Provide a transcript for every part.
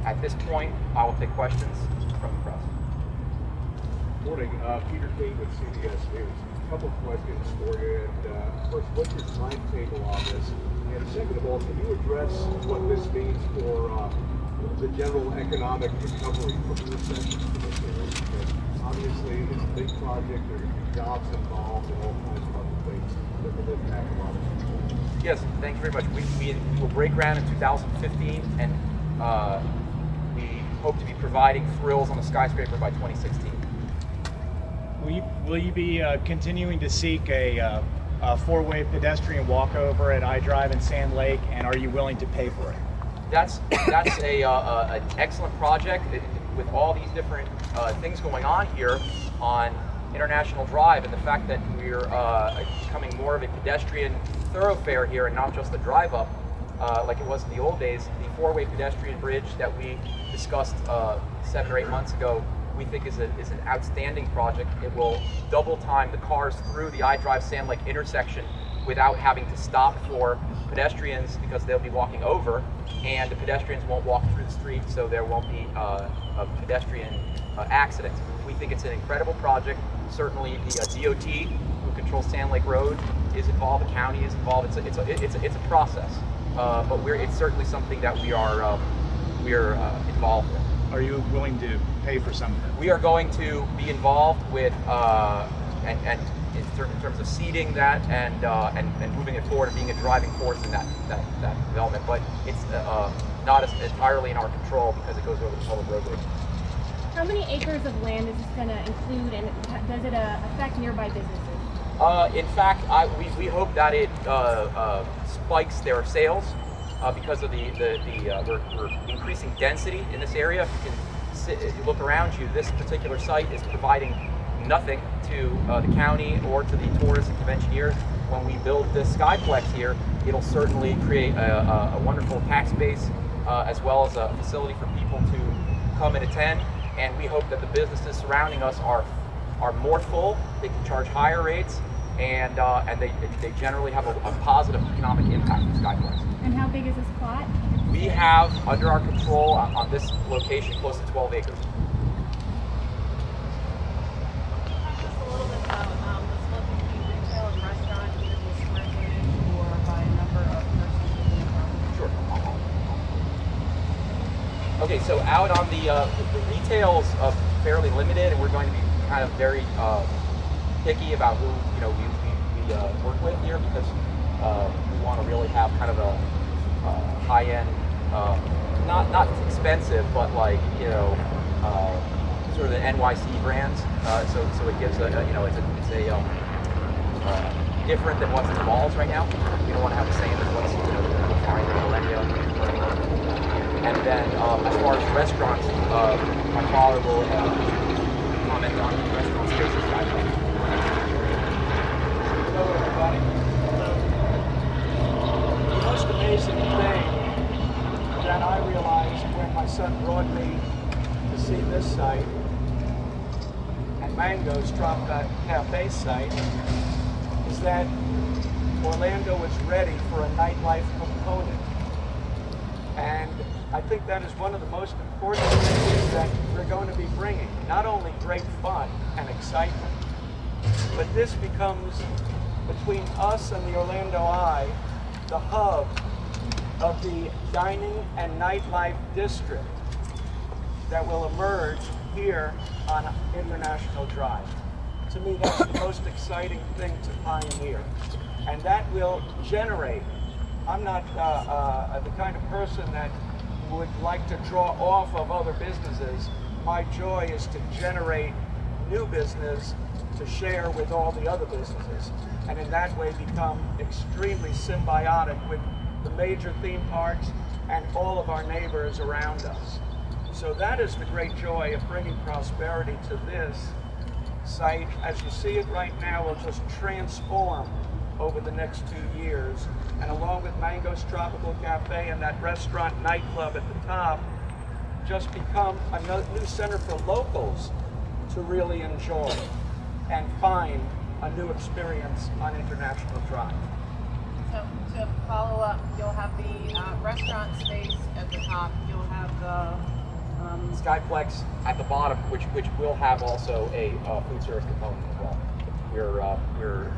at this point, I will take questions from the press. Morning, Peter King with CBS News. A couple of questions for you. And first, what's your timetable on this? And second of all, can you address what this means for the general economic recovery from the recession in this area? Because obviously, it's a big project. There are jobs involved and all kinds of other things that will impact a lot of people. Yes, thank you very much. We will break ground in 2015, and we hope to be providing thrills on the Skyscraper by 2016. Will you be continuing to seek a four-way pedestrian walkover at iDrive and Sand Lake, and are you willing to pay for it? That's an excellent project with all these different things going on here on International Drive, and the fact that we're becoming more of a pedestrian thoroughfare here and not just a drive up like it was in the old days. The four-way pedestrian bridge that we discussed 7 or 8 months ago, we think is an outstanding project. It will double time the cars through the iDrive Sand Lake intersection without having to stop for pedestrians, because they'll be walking over, and the pedestrians won't walk through the street, so there won't be a pedestrian accident. We think it's an incredible project. Certainly the DOT, who controls Sand Lake Road, is involved. The county is involved. It's a process, but it's certainly something that we're involved with. Are you willing to pay for some of it? We are going to be involved with and in terms of seeding that and moving it forward and being a driving force in that development. But it's not entirely in our control because it goes over the public roadway. How many acres of land is this going to include, and does it affect nearby businesses? In fact, we hope that it spikes their sales because of we're increasing density in this area. If you look around you, this particular site is providing nothing to the county or to the tourists and conventioneers. When we build this Skyplex here, it'll certainly create a wonderful tax base as well as a facility for people to come and attend. And we hope that the businesses surrounding us are more full. They can charge higher rates, and they generally have a positive economic impact on Skyplex. And how big is this plot? We have under our control on this location close to 12 acres. Just a little bit about the split between retail and restaurant, either with square footage or by number of persons within the property. Sure. Okay, so out on the retail's fairly limited, and we're going to be kind of very picky about who we work with here, because we want to really have kind of a high-end, not expensive, but like sort of the NYC brands. So it gives it's different than what's in the malls right now. We don't want to have the same as what's you'll find in Millennium. And then as far as restaurants, my father will comment on the restaurant spaces. Hello, everybody. The most amazing thing that I realized when my son brought me to see this site and Mango's Tropical Cafe site is that Orlando is ready for a nightlife component. And I think that is one of the most important things that we're going to be bringing. Not only great fun and excitement, but this becomes, between us and the Orlando Eye, the hub of the dining and nightlife district that will emerge here on International Drive. To me, that's the most exciting thing to pioneer. And that will generate, I'm not the kind of person that would like to draw off of other businesses. My joy is to generate new business to share with all the other businesses, and in that way become extremely symbiotic with the major theme parks and all of our neighbors around us. So that is the great joy of bringing prosperity to this site. As you see it right now, will just transform over the next 2 years, and along with Mango's Tropical Cafe and that restaurant nightclub at the top, just become a new center for locals to really enjoy and find a new experience on International Drive. So to follow up, you'll have the restaurant space at the top, you'll have the Skyplex at the bottom, which will have also a food service component as well. We're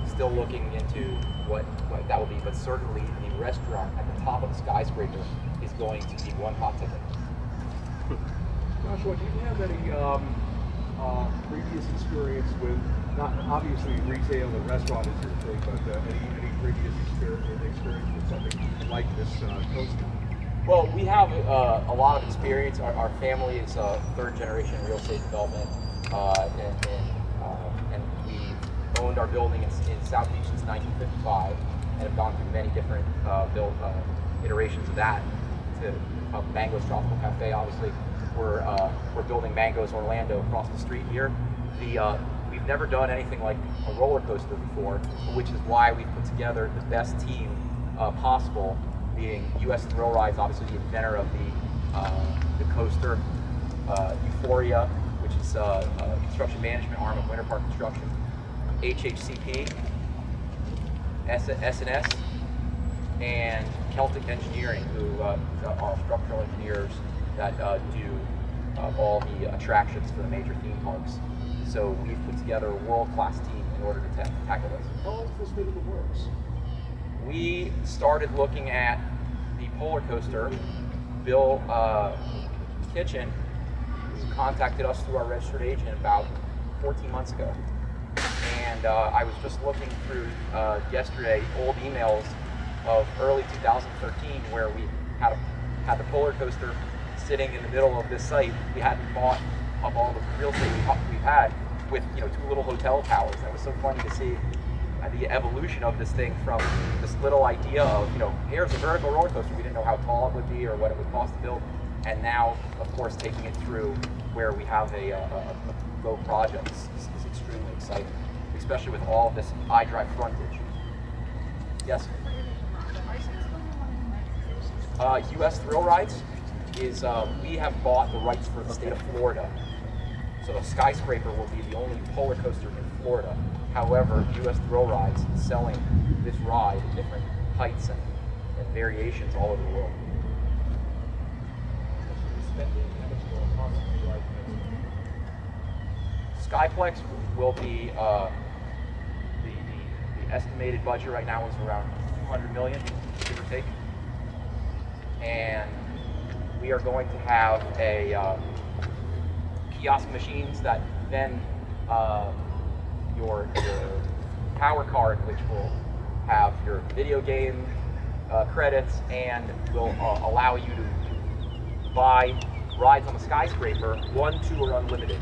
still looking into what that will be, but certainly the restaurant at the top of the skyscraper is going to be one hot ticket. Joshua, do you have any previous experience with, not obviously retail and restaurant is your thing, but any previous experience with something like this coaster? Well, we have a lot of experience. Our family is third generation real estate development, and we've owned our building in South Beach since 1955, and have gone through many different iterations of that. To Mango's Tropical Cafe, obviously, we're building Mango's Orlando across the street here. We've never done anything like a roller coaster before, which is why we've put together the best team possible, being U.S. Thrill Rides, obviously the inventor of the coaster, Euphoria, which is a construction management arm of Winter Park Construction, HHCP, SNS, and Celtic Engineering, who are structural engineers that do all the attractions for the major theme parks. So we've put together a world-class team in order to tackle this. How long has this been in the works? We started looking at the Polercoaster. Bill Kitchen contacted us through our registered agent about 14 months ago. And I was just looking through yesterday old emails of early 2013 where we had the Polercoaster sitting in the middle of this site. We hadn't bought up all the real estate we've had with two little hotel towers. That was so funny to see the evolution of this thing from this little idea of, here's a vertical roller coaster. We didn't know how tall it would be or what it would cost to build. And now, of course, taking it through where we have a go project is extremely exciting, especially with all of this iDrive frontage. Yes? U.S. Thrill Rides is, we have bought the rights for the state of Florida. So the Skyscraper will be the only polar coaster in Florida. However, U.S. Thrill Rides is selling this ride at different heights and variations all over the world. Skyplex will be, the estimated budget right now is around $200 million, give or take. And we are going to have a kiosk machines that then your power card, which will have your video game credits and will allow you to buy rides on the Skyscraper, 1, 2, or unlimited.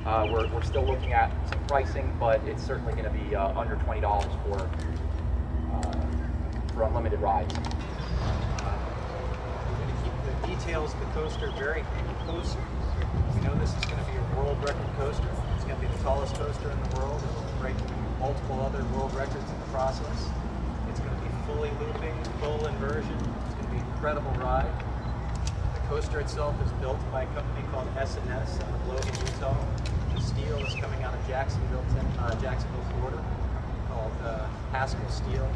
We're still looking at some pricing, but it's certainly going to be under $20 for unlimited rides. We're going to keep the details of the coaster very close. We know this is going to be a world record coaster. It's going to be the tallest coaster in the world. It will break multiple other world records in the process. It's going to be fully looping, full inversion. It's going to be an incredible ride. The coaster itself is built by a company called SNS out of Logan, Utah. The steel is coming out of Jacksonville, Florida, called Haskell Steel,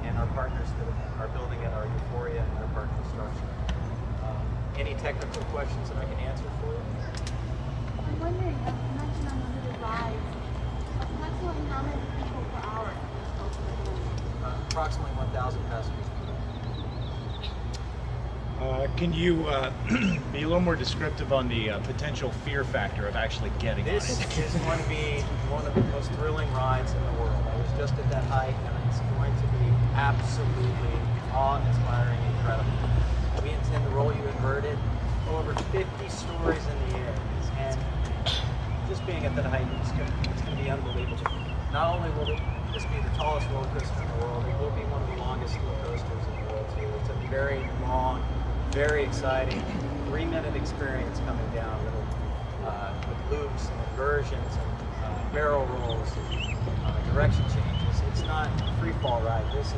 and our partners that are building it are Euphoria and Winter Park Construction. Any technical questions that I can answer for you? I'm wondering, you mentioned unlimited rides. Approximately how many people per hour? Approximately 1,000 passengers. Can you be a little more descriptive on the potential fear factor of actually getting on it? This is going to be one of the most thrilling rides in the world. I was just at that height, and it's going to be absolutely awe-inspiring, incredible. We intend to roll you inverted over 50 stories in the air, and just being at that height, it's going to be unbelievable. Not only will this be the tallest roller coaster in the world, it will be one of the longest roller coasters in the world too. It's a very long, very exciting 3-minute experience coming down with loops and inversions and barrel rolls and direction changes. It's not a free fall ride. It's a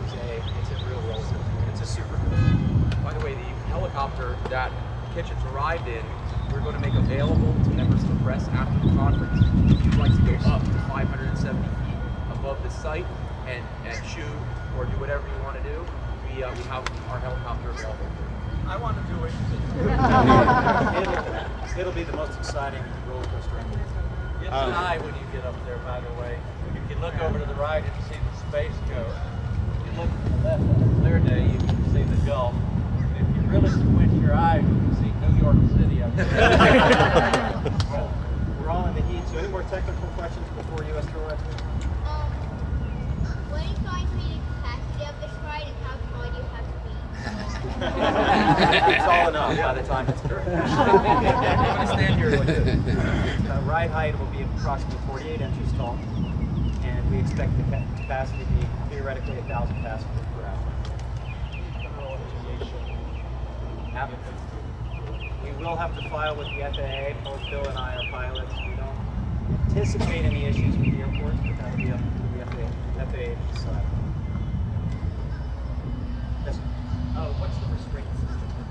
real roller coaster. It's a super coaster. By the way, the helicopter that Kitchen's arrived in, we're going to make available to members of the press after the conference. If you'd like to go up to 570 feet above the site and shoot or do whatever you want to do, we have our helicopter available. I want to do it. It'll be the most exciting roller coaster ever. It's high when you get up there, by the way. You can look over to the right and see the space coast. If you look to the left on a clear day, you can see the Gulf. If you really squint your eyes, you can see New York City up there. We're all in the heat, so any more technical questions before US Thrill Rides? What is going to be the capacity of this ride and how tall do you have to be? It's all enough by the time it's through. I'm gonna stand here like this. Ride height will be approximately 48 inches tall, and we expect the capacity to be theoretically 1,000 passengers per hour. We will have to file with the FAA. Both Bill and I are pilots. We don't anticipate any issues with the airports, but that will be up to the FAA to decide. Yes. What's the restraint system?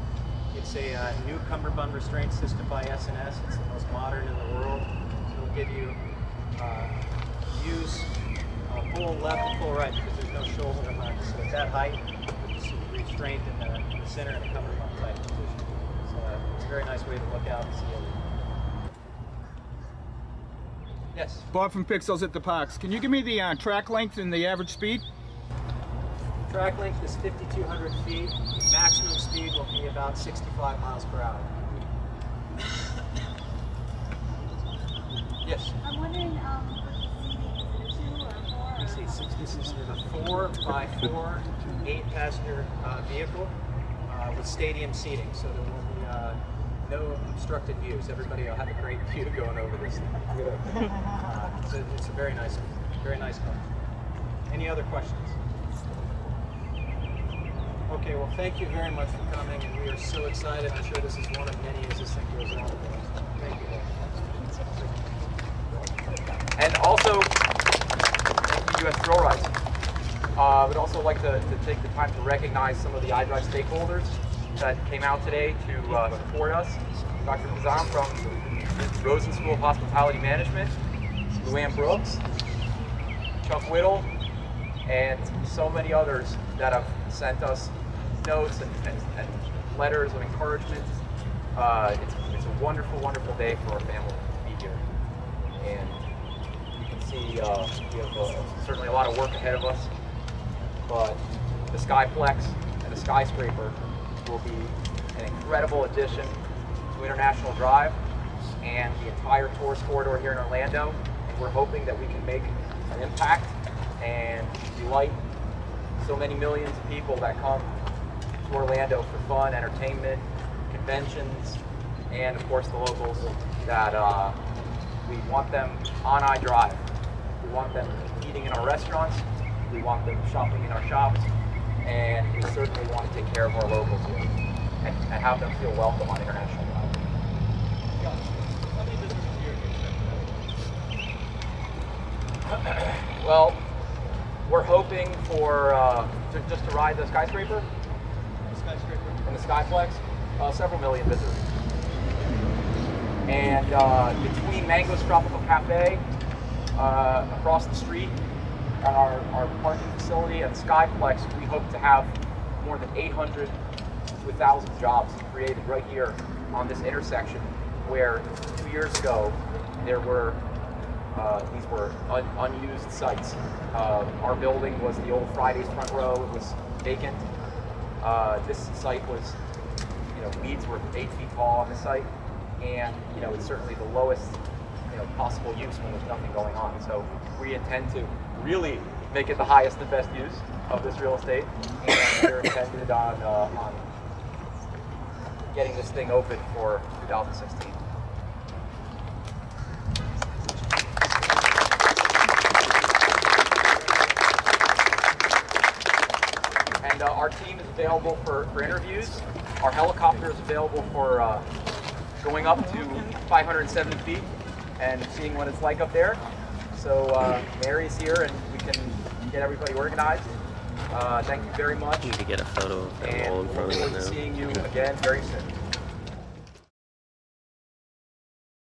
It's a new cummerbund restraint system by S&S. It's the most modern in the world. So it'll give you views full left and full right because there's no shoulder left. So at that height, it's restraint in the center and the cummerbund type position. So it's a very nice way to look out and see everything. Yes? Bob from Pixels at the Parks. Can you give me the track length and the average speed? Track length is 5,200 feet. Maximum speed will be about 65 miles per hour. Yes? I'm wondering, This is a 4x4, 8-passenger vehicle with stadium seating, so there will be no obstructed views. Everybody will have a great view going over this thing. It's a very nice car. Any other questions? Okay, well, thank you very much for coming, and we are so excited. I'm sure this is one of many as this thing goes on. Thank you. And also, thank you, US Thrill Rides. I would also like to take the time to recognize some of the iDrive stakeholders that came out today to support us. Dr. Kazam from Rosen School of Hospitality Management, Luann Brooks, Chuck Whittle, and so many others that have sent us notes and letters of encouragement. It's a wonderful, wonderful day for our family to be here. And you can see we have certainly a lot of work ahead of us, but the Skyplex and the Skyscaper will be an incredible addition to International Drive and the entire tourist corridor here in Orlando. And we're hoping that we can make an impact and delight so many millions of people that come to Orlando for fun, entertainment, conventions, and of course the locals that we want them on iDrive. We want them eating in our restaurants, we want them shopping in our shops, and we certainly want to take care of our locals here and have them feel welcome on International Drive. Well, we're hoping for just to ride the Skyscraper and the Skyplex, several million visitors. And between Mango's Tropical Cafe, across the street, at our parking facility at Skyplex, we hope to have more than 800 to 1,000 jobs created right here on this intersection, where 2 years ago there were these were unused sites. Our building was the old Fridays front row. It was vacant. This site was, weeds were 8 feet tall on the site, and it's certainly the lowest, possible use when there's nothing going on. So we intend to really make it the highest and best use of this real estate, and we're intended on getting this thing open for 2016. And our team is available for interviews. Our helicopter is available for going up to 570 feet and seeing what it's like up there. So Mary's here and we can get everybody organized. Thank you very much. You need to get a photo of them all in and front we'll of look them forward to now. seeing you again very soon.